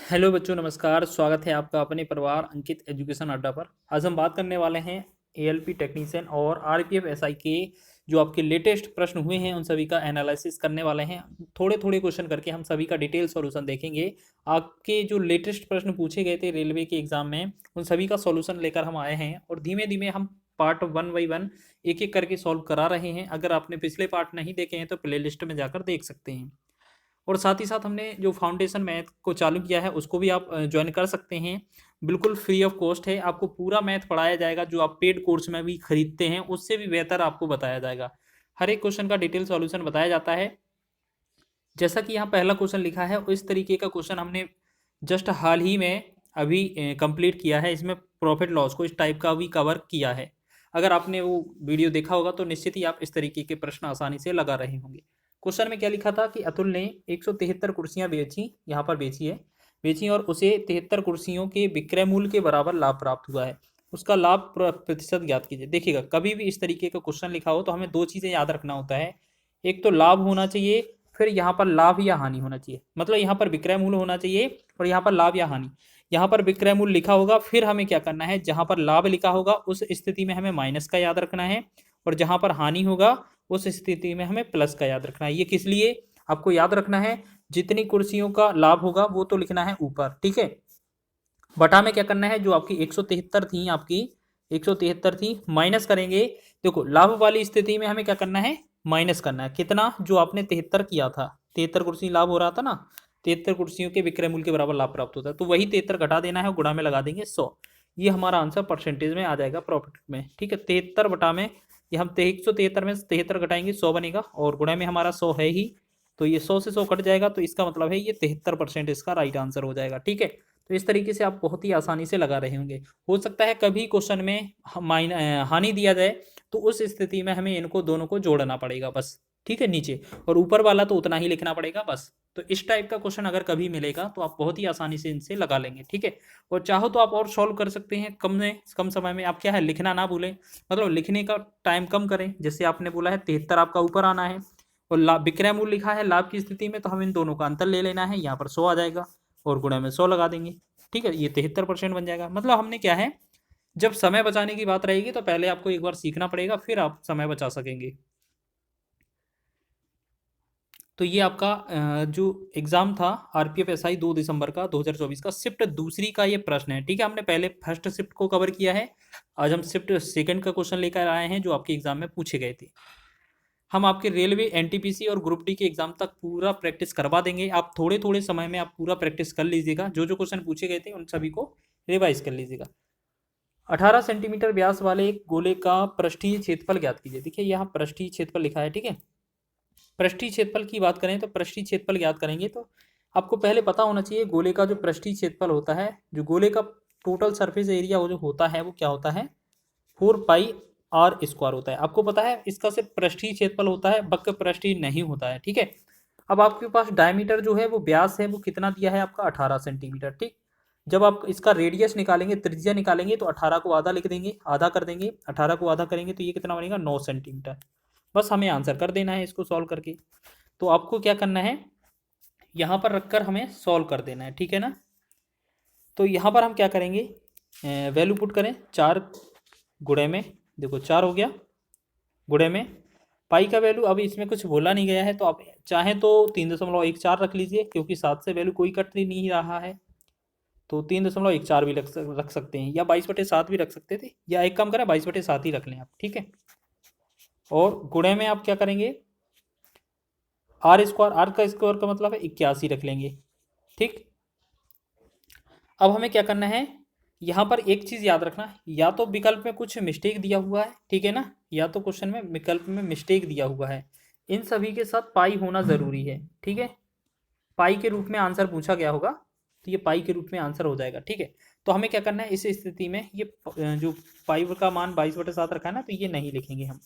Hello बच्चों, नमस्कार। स्वागत है आपका अपने परिवार अंकित एजुकेशन अड्डा पर। आज हम बात करने वाले हैं एएलपी टेक्नीशियन और आरपीएफ एसआई के जो आपके लेटेस्ट प्रश्न हुए हैं उन सभी का एनालिसिस करने वाले हैं। थोड़े थोड़े क्वेश्चन करके हम सभी का डिटेल सॉल्यूशन देखेंगे। आपके जो लेटेस्ट प्रश्न पूछे गए थे रेलवे के एग्जाम में उन सभी का सॉल्यूशन लेकर हम आए हैं और धीमे धीमे हम पार्ट वन बाई वन एक एक करके सॉल्व करा रहे हैं। अगर आपने पिछले पार्ट नहीं देखे हैं तो प्ले लिस्ट में जाकर देख सकते हैं। और साथ ही साथ हमने जो फाउंडेशन मैथ को चालू किया है उसको भी आप ज्वाइन कर सकते हैं। बिल्कुल फ्री ऑफ कॉस्ट है, आपको पूरा मैथ पढ़ाया जाएगा। जो आप पेड कोर्स में भी खरीदते हैं उससे भी बेहतर आपको बताया जाएगा। हर एक क्वेश्चन का डिटेल सॉल्यूशन बताया जाता है। जैसा कि यहाँ पहला क्वेश्चन लिखा है इस तरीके का क्वेश्चन हमने जस्ट हाल ही में अभी कंप्लीट किया है। इसमें प्रॉफिट लॉस को इस टाइप का भी कवर किया है। अगर आपने वो वीडियो देखा होगा तो निश्चित ही आप इस तरीके के प्रश्न आसानी से लगा रहे होंगे। क्वेश्चन में क्या लिखा था कि अतुल ने 173 कुर्सियां बेची, यहाँ पर बेची है, बेची और उसे 73 कुर्सियों के विक्रय मूल्य के बराबर लाभ प्राप्त हुआ है। उसका लाभ प्रतिशत ज्ञात कीजिए। देखिएगा, कभी भी इस तरीके का क्वेश्चन लिखा हो तो हमें दो चीज़ें याद रखना होता है। एक तो लाभ होना चाहिए, फिर यहाँ पर लाभ या हानि होना चाहिए। मतलब यहाँ पर विक्रय मूल्य होना चाहिए और यहाँ पर लाभ या हानि। यहाँ पर विक्रय मूल्य लिखा होगा, फिर हमें क्या करना है, जहाँ पर लाभ लिखा होगा उस स्थिति में हमें माइनस का याद रखना है और जहाँ पर हानि होगा उस स्थिति में हमें प्लस का याद रखना है। ये किस लिए आपको याद रखना है, जितनी कुर्सियों का लाभ होगा वो तो लिखना है ऊपर, ठीक है। बटा में क्या करना है, जो आपकी 173 थी, आपकी 173 थी, माइनस करेंगे। देखो, लाभ वाली स्थिति में हमें क्या करना है, माइनस करना है। कितना, जो आपने 73 किया था, 73 कुर्सी लाभ हो रहा था ना, 73 कुर्सियों के विक्रय मूल्य के बराबर लाभ प्राप्त होता है, तो वही 73 घटा देना है और गुणा में लगा देंगे 100। ये हमारा आंसर परसेंटेज में आ जाएगा प्रॉफिट में, ठीक है। 73 बटा में ये हम 173 में 73 घटाएंगे 100 बनेगा और गुणा में हमारा 100 है ही, तो ये 100 से 100 कट जाएगा, तो इसका मतलब है ये 73% इसका राइट आंसर हो जाएगा, ठीक है। तो इस तरीके से आप बहुत ही आसानी से लगा रहे होंगे। हो सकता है कभी क्वेश्चन में हानि दिया जाए तो उस स्थिति में हमें इनको दोनों को जोड़ना पड़ेगा बस, ठीक है, नीचे, और ऊपर वाला तो उतना ही लिखना पड़ेगा बस। तो इस टाइप का क्वेश्चन अगर कभी मिलेगा तो आप बहुत ही आसानी से इनसे लगा लेंगे, ठीक है। और चाहो तो आप और सॉल्व कर सकते हैं कम में कम समय में। आप क्या है, लिखना ना भूलें, मतलब लिखने का टाइम कम करें। जैसे आपने बोला है 73 आपका ऊपर आना है और लाभ विक्रय मूल्य लिखा है लाभ की स्थिति में, तो हम इन दोनों का अंतर ले लेना है। यहाँ पर 100 आ जाएगा और गुणा में 100 लगा देंगे, ठीक है। ये 73% बन जाएगा। मतलब हमने क्या है, जब समय बचाने की बात रहेगी तो पहले आपको एक बार सीखना पड़ेगा, फिर आप समय बचा सकेंगे। तो ये आपका जो एग्जाम था आरपीएफ एसआई 2 दिसंबर का 2024 का शिफ्ट दूसरी का ये प्रश्न है, ठीक है। हमने पहले फर्स्ट शिफ्ट को कवर किया है, आज हम शिफ्ट सेकंड का क्वेश्चन लेकर आए हैं जो आपके एग्जाम में पूछे गए थे। हम आपके रेलवे एनटीपीसी और ग्रुप डी के एग्जाम तक पूरा प्रैक्टिस करवा देंगे। आप थोड़े थोड़े समय में आप पूरा प्रैक्टिस कर लीजिएगा। जो जो क्वेश्चन पूछे गए थे उन सभी को रिवाइज कर लीजिएगा। 18 सेंटीमीटर व्यास वाले एक गोले का पृष्ठीय क्षेत्रफल ज्ञात कीजिए। देखिए यहाँ पृष्ठीय क्षेत्रफल लिखा है, ठीक है। पृष्ठीय क्षेत्रफल की बात करें तो पृष्ठीय क्षेत्रफल ज्ञात करेंगे तो आपको पहले पता होना चाहिए गोले का जो पृष्ठीय क्षेत्रफल होता है, जो गोले का टोटल सरफेस एरिया वो जो होता है वो क्या होता है, 4 पाई r² होता है। आपको पता है इसका सिर्फ पृष्ठीय क्षेत्रफल होता है, वक्र पृष्ठीय नहीं होता है, ठीक है। अब आपके पास डायमीटर जो है वो व्यास है वो कितना दिया है आपका 18 सेंटीमीटर, ठीक। जब आप इसका रेडियस निकालेंगे, त्रिज्या निकालेंगे, तो 18 को आधा लिख देंगे, आधा कर देंगे, 18 को आधा करेंगे तो ये कितना बनेगा 9 सेंटीमीटर। बस हमें आंसर कर देना है इसको सॉल्व करके। तो आपको क्या करना है, यहाँ पर रखकर हमें सॉल्व कर देना है, ठीक है ना। तो यहाँ पर हम क्या करेंगे, वैल्यू पुट करें 4 गुणे में, देखो 4 हो गया गुणे में पाई का वैल्यू। अब इसमें कुछ बोला नहीं गया है तो आप चाहें तो 3.14 रख लीजिए, क्योंकि 7 से वैल्यू कोई कट नहीं रहा है, तो 3.14 भी रख सकते हैं, या 22/7 भी रख सकते थे, या एक काम करें 22/7 ही रख लें आप, ठीक है। और गुणे में आप क्या करेंगे, r² का मतलब है 81 रख लेंगे, ठीक। अब हमें क्या करना है, यहाँ पर एक चीज़ याद रखना, या तो विकल्प में कुछ मिस्टेक दिया हुआ है, ठीक है ना, या तो क्वेश्चन में विकल्प में मिस्टेक दिया हुआ है। इन सभी के साथ पाई होना ज़रूरी है, ठीक है। पाई के रूप में आंसर पूछा गया होगा तो ये पाई के रूप में आंसर हो जाएगा, ठीक है। तो हमें क्या करना है इस स्थिति में, ये जो पाई का मान 22/7 रखा है ना, तो ये नहीं लिखेंगे हम,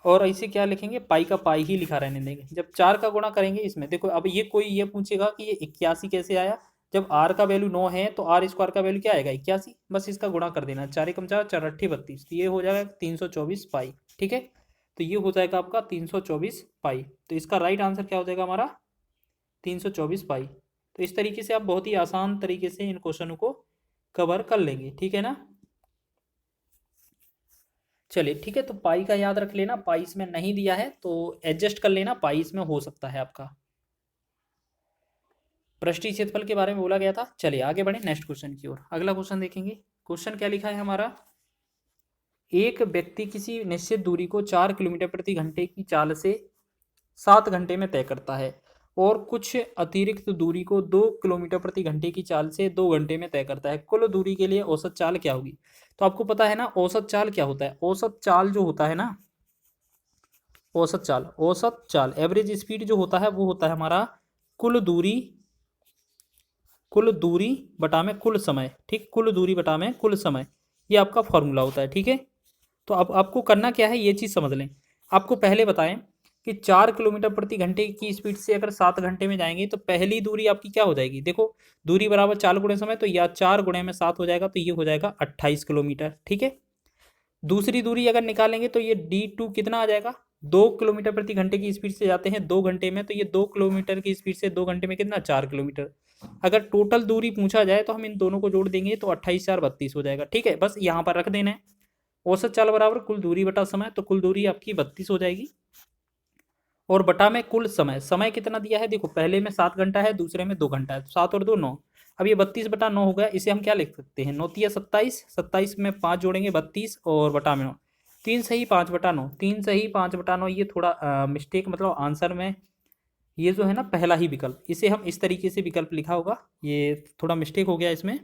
और ऐसे क्या लिखेंगे, पाई का पाई ही लिखा रहने देंगे। जब 4 का गुणा करेंगे इसमें, देखो अब ये कोई ये पूछेगा कि ये 81 कैसे आया, जब r का वैल्यू 9 है तो r² का वैल्यू क्या आएगा 81, बस इसका गुणा कर देना, 4 एकम 4, 4 अट्ठी 32, तो ये हो जाएगा 324 पाई, ठीक है। तो ये हो जाएगा आपका 324 पाई। तो इसका राइट आंसर क्या हो जाएगा हमारा 324 पाई। तो इस तरीके से आप बहुत ही आसान तरीके से इन क्वेश्चनों को कवर कर लेंगे, ठीक है ना। चलिए ठीक है, तो पाई का याद रख लेना, पाई इसमें नहीं दिया है तो एडजस्ट कर लेना, पाई इसमें हो सकता है आपका। पृष्ठीय क्षेत्रफल के बारे में बोला गया था। चलिए आगे बढ़े नेक्स्ट क्वेश्चन की ओर। अगला क्वेश्चन देखेंगे। क्वेश्चन क्या लिखा है हमारा, एक व्यक्ति किसी निश्चित दूरी को 4 किलोमीटर प्रति घंटे की चाल से 7 घंटे में तय करता है और कुछ अतिरिक्त दूरी को 2 किलोमीटर प्रति घंटे की चाल से 2 घंटे में तय करता है। कुल दूरी के लिए औसत चाल क्या होगी। तो आपको पता है ना औसत चाल क्या होता है। औसत चाल जो होता है ना, औसत चाल एवरेज स्पीड जो होता है वो होता है हमारा कुल दूरी बटा में कुल समय। ठीक, कुल दूरी बटा में कुल समय, ये आपका फॉर्मूला होता है। ठीक है, तो अब आपको करना क्या है ये चीज़ समझ लें। आपको पहले बताएं कि 4 किलोमीटर प्रति घंटे की स्पीड से अगर 7 घंटे में जाएंगे तो पहली दूरी आपकी क्या हो जाएगी। देखो दूरी बराबर 4 गुणे समय, तो या 4 गुणे में 7 हो जाएगा, तो ये हो जाएगा 28 किलोमीटर। ठीक है, दूसरी दूरी अगर निकालेंगे तो ये D2 कितना आ जाएगा, 2 किलोमीटर प्रति घंटे की स्पीड से जाते हैं 2 घंटे में, तो ये 2 किलोमीटर की स्पीड से 2 घंटे में कितना, 4 किलोमीटर। अगर टोटल दूरी पूछा जाए तो हम इन दोनों को जोड़ देंगे तो 28 4 32 हो जाएगा। ठीक है, बस यहाँ पर रख देना है औसत चाल बराबर कुल दूरी बटा समय, तो कुल दूरी आपकी 32 हो जाएगी और बटा में कुल समय। समय कितना दिया है, देखो पहले में 7 घंटा है, दूसरे में 2 घंटा है, तो 7 और 2 9। अब ये 32 बटा 9 हो गया, इसे हम क्या लिख सकते हैं, 9 तिया 27, 27 में 5 जोड़ेंगे 32 और बटा में 9, 3 सही 5 बटा 9, 3 सही 5 बटा 9। ये थोड़ा मिस्टेक, मतलब आंसर में ये जो है ना पहला ही विकल्प, इसे हम इस तरीके से विकल्प लिखा होगा, ये थोड़ा मिस्टेक हो गया इसमें।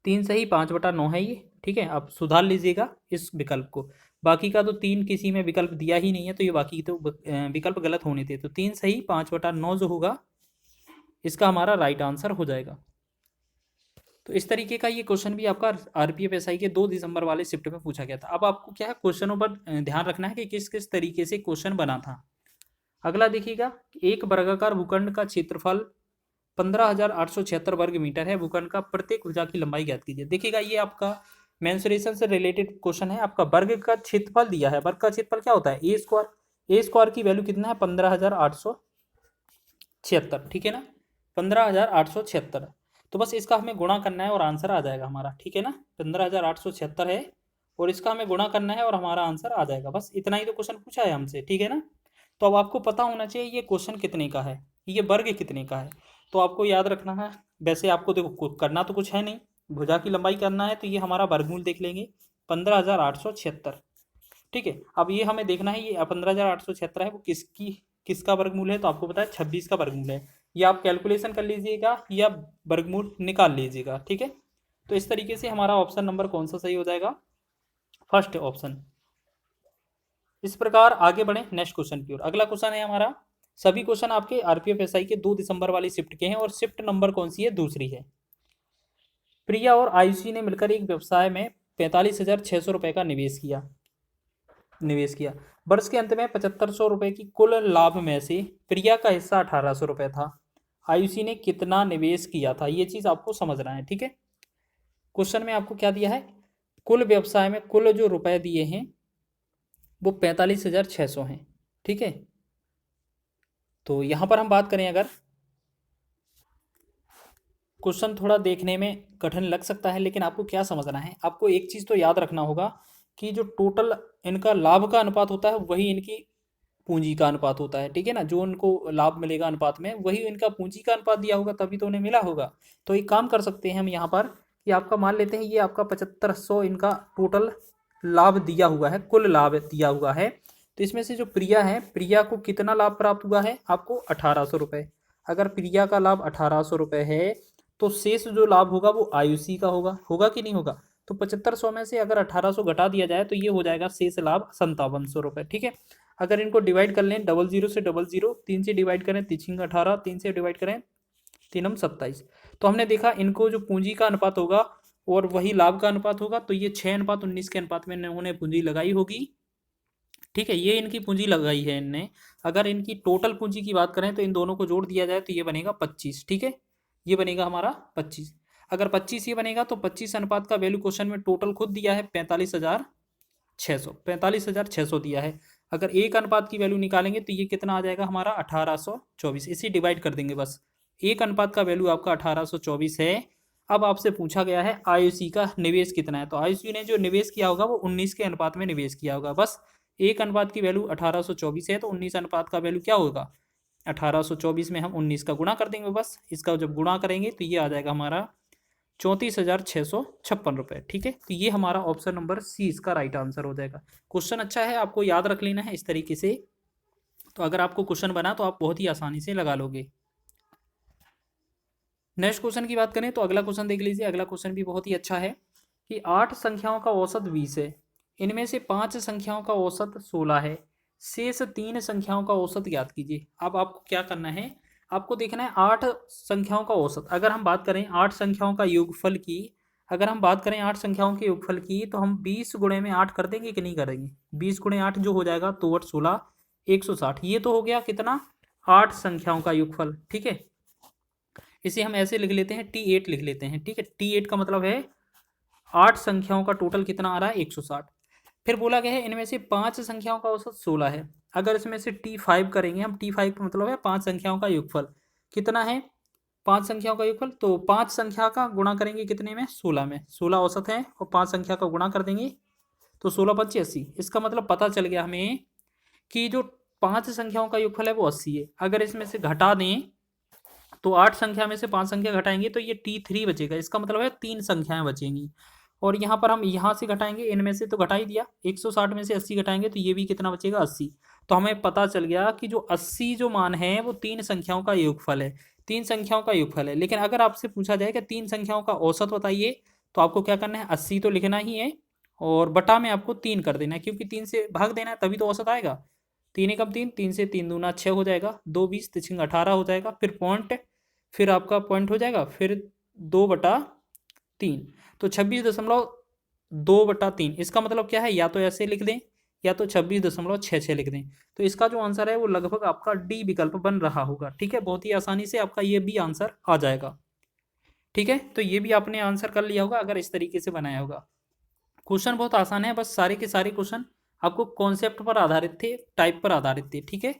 3 सही 5 बटा 9 है ये। ठीक है, आप सुधार लीजिएगा इस विकल्प को। बाकी का तो 3 किसी में विकल्प दिया ही नहीं है, तो ये बाकी तो विकल्प गलत होने थे। तो 3 सही 5 बटा 9 जो होगा इसका हमारा राइट आंसर हो जाएगा। तो इस तरीके का ये क्वेश्चन भी आपका आरपीएफ एसआई के 2 दिसंबर वाले शिफ्ट में पूछा गया था। अब आपको क्या है क्वेश्चनों पर ध्यान रखना है कि किस किस तरीके से क्वेश्चन बना था। अगला देखिएगा, एक वर्गाकार भूखंड का क्षेत्रफल 15,876 वर्ग मीटर है। भूखंड का प्रत्येक भुजा की लंबाई ज्ञात कीजिए। देखिएगा ये आपका मेंसुरेशन से रिलेटेड क्वेश्चन है। आपका वर्ग का क्षेत्रफल दिया है, वर्ग का क्षेत्रफल क्या होता है, ए स्क्वायर। ए स्क्वायर की वैल्यू कितना है, 15,876। ठीक है ना, 15,876। तो बस इसका हमें गुणा करना है और आंसर आ जाएगा हमारा। ठीक है ना, 15,876 है और इसका हमें गुणा करना है और हमारा आंसर आ जाएगा। बस इतना ही तो क्वेश्चन पूछा है हमसे। ठीक है ना, तो अब आपको पता होना चाहिए ये क्वेश्चन कितने का है, ये वर्ग कितने का है। तो आपको याद रखना है, वैसे आपको देखो करना तो कुछ है नहीं, भुजा की लंबाई करना है, तो ये हमारा वर्गमूल देख लेंगे 15,876। ठीक है, अब ये हमें देखना है ये 15,876 है वो किसका वर्गमूल है। तो आपको पता है 26 का वर्गमूल है। ये आप कैलकुलेशन कर लीजिएगा या वर्गमूल निकाल लीजिएगा। ठीक है, तो इस तरीके से हमारा ऑप्शन नंबर कौन सा सही हो जाएगा, फर्स्ट ऑप्शन। इस प्रकार आगे बढ़े नेक्स्ट क्वेश्चन की ओर। अगला क्वेश्चन है हमारा, सभी क्वेश्चन आपके आरपीएफ एसआई के 2 दिसंबर वाली शिफ्ट के हैं और शिफ्ट नंबर कौन सी है, दूसरी है। प्रिया और आयुषी ने मिलकर एक व्यवसाय में 45,600 रुपए का निवेश किया। वर्ष के अंत में 7,500 रुपए की कुल लाभ में से प्रिया का हिस्सा 1,800 रुपए था। आयुषी ने कितना निवेश किया था, ये चीज आपको समझना है। ठीक है, क्वेश्चन में आपको क्या दिया है, कुल व्यवसाय में कुल जो रुपए दिए हैं वो 45,600 हैं। ठीक है, तो यहां पर हम बात करें, अगर क्वेश्चन थोड़ा देखने में कठिन लग सकता है, लेकिन आपको क्या समझना है, आपको एक चीज़ तो याद रखना होगा कि जो टोटल इनका लाभ का अनुपात होता है वही इनकी पूंजी का अनुपात होता है। ठीक है ना, जो इनको लाभ मिलेगा अनुपात में वही इनका पूंजी का अनुपात दिया होगा, तभी तो उन्हें मिला होगा। तो एक काम कर सकते हैं हम यहाँ पर कि आपका मान लेते हैं ये आपका 7,500 इनका टोटल लाभ दिया हुआ है, कुल लाभ दिया हुआ है। तो इसमें से जो प्रिया है, प्रिया को कितना लाभ प्राप्त हुआ है, आपको 1,800 रुपये। अगर प्रिया का लाभ 1,800 रुपये है तो शेष जो लाभ होगा वो आयुषी का होगा कि नहीं होगा। तो 7,500 में से अगर 1,800 घटा दिया जाए तो ये हो जाएगा शेष लाभ 5,700 रुपये। ठीक है, अगर इनको डिवाइड कर लें 00 से 00, 3 से डिवाइड करें 3 18, 3 से डिवाइड करें 3 27, तो हमने देखा इनको जो पूंजी का अनुपात होगा और वही लाभ का अनुपात होगा, तो ये 6:19 के अनुपात में इन्होंने पूंजी लगाई होगी। ठीक है, ये इनकी पूंजी लगाई है इनने। अगर इनकी टोटल पूंजी की बात करें तो इन दोनों को जोड़ दिया जाए तो ये बनेगा 25। ठीक है, ये बनेगा हमारा 25। अगर 25 ये बनेगा तो 25 अनुपात का वैल्यू क्वेश्चन में टोटल खुद दिया है 45,600 दिया है। अगर एक अनुपात की वैल्यू निकालेंगे तो ये कितना आ जाएगा हमारा 1,824। इसी डिवाइड कर देंगे बस, 1 अनुपात का वैल्यू आपका 1824 है। अब आपसे पूछा गया है आईओसी का निवेश कितना है, तो आईओसी ने जो निवेश किया होगा वो 19 के अनुपात में निवेश किया होगा। बस 1 अनुपात की वैल्यू 1824 है, तो 19 अनुपात का वैल्यू क्या होगा, 1824 में हम 19 का गुणा कर देंगे। बस इसका जब गुणा करेंगे तो ये आ जाएगा हमारा 34,656 रुपये। ठीक है, तो ये हमारा ऑप्शन नंबर सी इसका राइट आंसर हो जाएगा। क्वेश्चन अच्छा है, आपको याद रख लेना है इस तरीके से, तो अगर आपको क्वेश्चन बना तो आप बहुत ही आसानी से लगा लोगे। नेक्स्ट क्वेश्चन की बात करें तो अगला क्वेश्चन देख लीजिए। अगला क्वेश्चन भी बहुत ही अच्छा है कि 8 संख्याओं का औसत 20 है, इनमें से 5 संख्याओं का औसत 16 है, शेष 3 संख्याओं का औसत ज्ञात कीजिए। अब आपको क्या करना है, आपको देखना है 8 संख्याओं का औसत। अगर हम बात करें 8 संख्याओं का योगफल की, अगर हम बात करें 8 संख्याओं के योगफल की, तो हम 20 गुणे में 8 कर देंगे कि नहीं करेंगे। 20 गुणे 8 जो हो जाएगा तो 8 16 160। ये तो हो गया कितना, 8 संख्याओं का योगफल। ठीक है, इसे हम ऐसे लिख लेते हैं, T8 लिख लेते हैं। ठीक है, T8 का मतलब है 8 संख्याओं का टोटल कितना आ रहा है, 160। फिर बोला गया है इनमें से 5 संख्याओं का औसत 16 है। अगर इसमें से T5 करेंगे हम, T5 का मतलब है 5 संख्याओं का योगफल कितना है, 5 संख्याओं का योगफल, तो 5 संख्या का गुणा करेंगे कितने में, 16 में। 16 औसत है और 5 संख्या का गुणा कर देंगे तो 16 5 80। इसका मतलब पता चल गया हमें कि जो 5 संख्याओं का योगफल है वो 80 है। अगर इसमें से घटा दें तो 8 संख्या में से 5 संख्या घटाएंगे तो ये T3 बचेगा। इसका मतलब है 3 संख्याएं बचेंगी। और यहाँ पर हम यहाँ से घटाएंगे, इनमें से तो घटा ही दिया, 160 में से 80 घटाएंगे तो ये भी कितना बचेगा, 80। तो हमें पता चल गया कि जो 80 जो मान है वो 3 संख्याओं का योगफल है, 3 संख्याओं का योगफल है। लेकिन अगर आपसे पूछा जाए कि 3 संख्याओं का औसत बताइए, तो आपको क्या करना है, 80 तो लिखना ही है और बटा में आपको 3 कर देना है, क्योंकि 3 से भाग देना है तभी तो औसत आएगा। 3 एकम 3, 3 से 3 दूना 6 हो जाएगा, 2 20 3 18 हो जाएगा, फिर पॉइंट, फिर आपका पॉइंट हो जाएगा, फिर 2/3, तो 26.2/3। इसका मतलब क्या है, या तो ऐसे लिख दें या तो 26.66 लिख दें। तो इसका जो आंसर है वो लगभग आपका डी विकल्प बन रहा होगा। ठीक है, बहुत ही आसानी से आपका ये भी आंसर आ जाएगा। ठीक है, तो ये भी आपने आंसर कर लिया होगा अगर इस तरीके से बनाया होगा। क्वेश्चन बहुत आसान है, बस सारे के सारे क्वेश्चन आपको कॉन्सेप्ट पर आधारित थे, टाइप पर आधारित थे। ठीक है,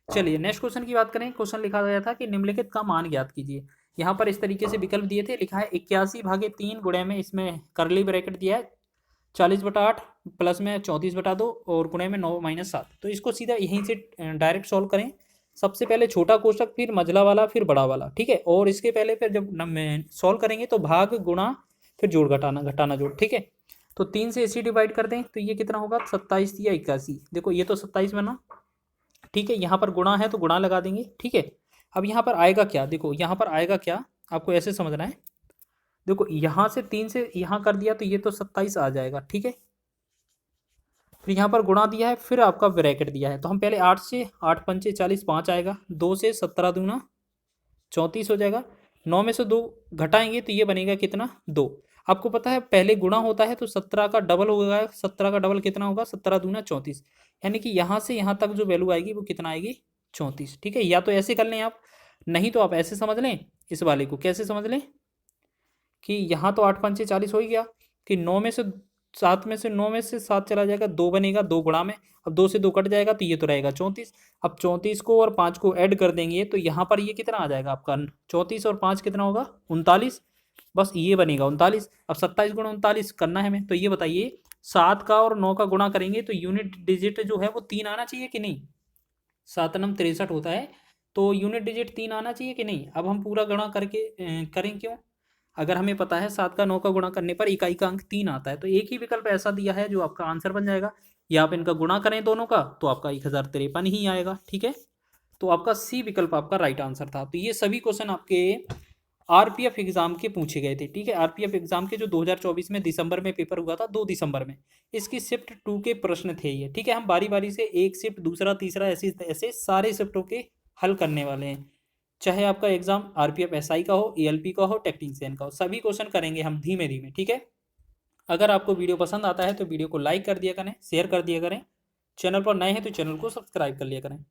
चलिए नेक्स्ट क्वेश्चन की बात करें। क्वेश्चन लिखा गया था कि निम्नलिखित का मान ज्ञात कीजिए। यहाँ पर इस तरीके से विकल्प दिए थे, लिखा है 81/3 गुणे में, इसमें करली ब्रैकेट दिया है 40/8 प्लस में 34/2 और गुणे में 9-7। तो इसको सीधा यहीं से डायरेक्ट सॉल्व करें। सबसे पहले छोटा कोष्टक, फिर मझला वाला, फिर बड़ा वाला। ठीक है, और इसके पहले फिर जब सॉल्व करेंगे तो भाग गुणा फिर जोड़ घटाना, घटाना जोड़। ठीक है, तो 3 से इसी डिवाइड कर दें तो ये कितना होगा, 27 या 81। देखो ये तो 27 बना। ठीक है, यहाँ पर गुणा है तो गुणा लगा देंगे। ठीक है, अब यहाँ पर आएगा क्या, देखो यहाँ पर आएगा क्या, आपको ऐसे समझना है। देखो यहाँ से 3 से यहाँ कर दिया तो ये तो 27 आ जाएगा। ठीक है, फिर यहाँ पर गुणा दिया है, फिर आपका ब्रैकेट दिया है, तो हम पहले 8 से 8 पंचे 40, 5 आएगा, 2 से 17 दूना 34 हो जाएगा, 9 में से 2 घटाएंगे तो ये बनेगा कितना, 2। आपको पता है पहले गुणा होता है तो 17 का डबल होगा, 17 का डबल कितना होगा, 17 दूना 34, यानी कि यहाँ से यहाँ तक जो वैल्यू आएगी वो कितना आएगी, 34। ठीक है, या तो ऐसे कर लें आप, नहीं तो आप ऐसे समझ लें। इस वाले को कैसे समझ लें कि यहाँ तो 8 पंचे 40 हो ही गया, कि 9 में से 7 में से 9 में से 7 चला जाएगा, 2 बनेगा, 2 गुणा में, अब 2 से 2 कट जाएगा तो ये तो रहेगा 34। अब 34 को और 5 को ऐड कर देंगे तो यहाँ पर ये कितना आ जाएगा आपका, 34 और 5 कितना होगा, 39। बस ये बनेगा 39। अब 27 गुणा 39 करना है हमें, तो ये बताइए 7 का और 9 का गुणा करेंगे तो यूनिट डिजिट जो है वो 3 आना चाहिए कि नहीं। 7 नम 63 होता है, तो यूनिट डिजिट 3 आना चाहिए कि नहीं। अब हम पूरा गुणा करके करें, क्यों, अगर हमें पता है 7 का 9 का गुणा करने पर इकाई का अंक 3 आता है, तो एक ही विकल्प ऐसा दिया है जो आपका आंसर बन जाएगा। या आप इनका गुणा करें दोनों का तो आपका 1053 ही आएगा। ठीक है, तो आपका सी विकल्प आपका राइट आंसर था। तो ये सभी क्वेश्चन आपके आरपीएफ एग्जाम के पूछे गए थे। ठीक है, आरपीएफ एग्जाम के जो 2024 में दिसंबर में पेपर हुआ था, 2 दिसंबर में, इसकी शिफ्ट 2 के प्रश्न थे ये। ठीक है, हम बारी बारी से एक शिफ्ट, दूसरा, तीसरा, ऐसे ऐसे सारे शिफ्टों के हल करने वाले हैं। चाहे आपका एग्जाम आरपीएफ एसआई का हो, एएलपी का हो, टेक्नीशियन का हो, सभी क्वेश्चन करेंगे हम धीमे धीमे। ठीक है, अगर आपको वीडियो पसंद आता है तो वीडियो को लाइक कर दिया करें, शेयर कर दिया करें, चैनल पर नए हैं तो चैनल को सब्सक्राइब कर लिया करें।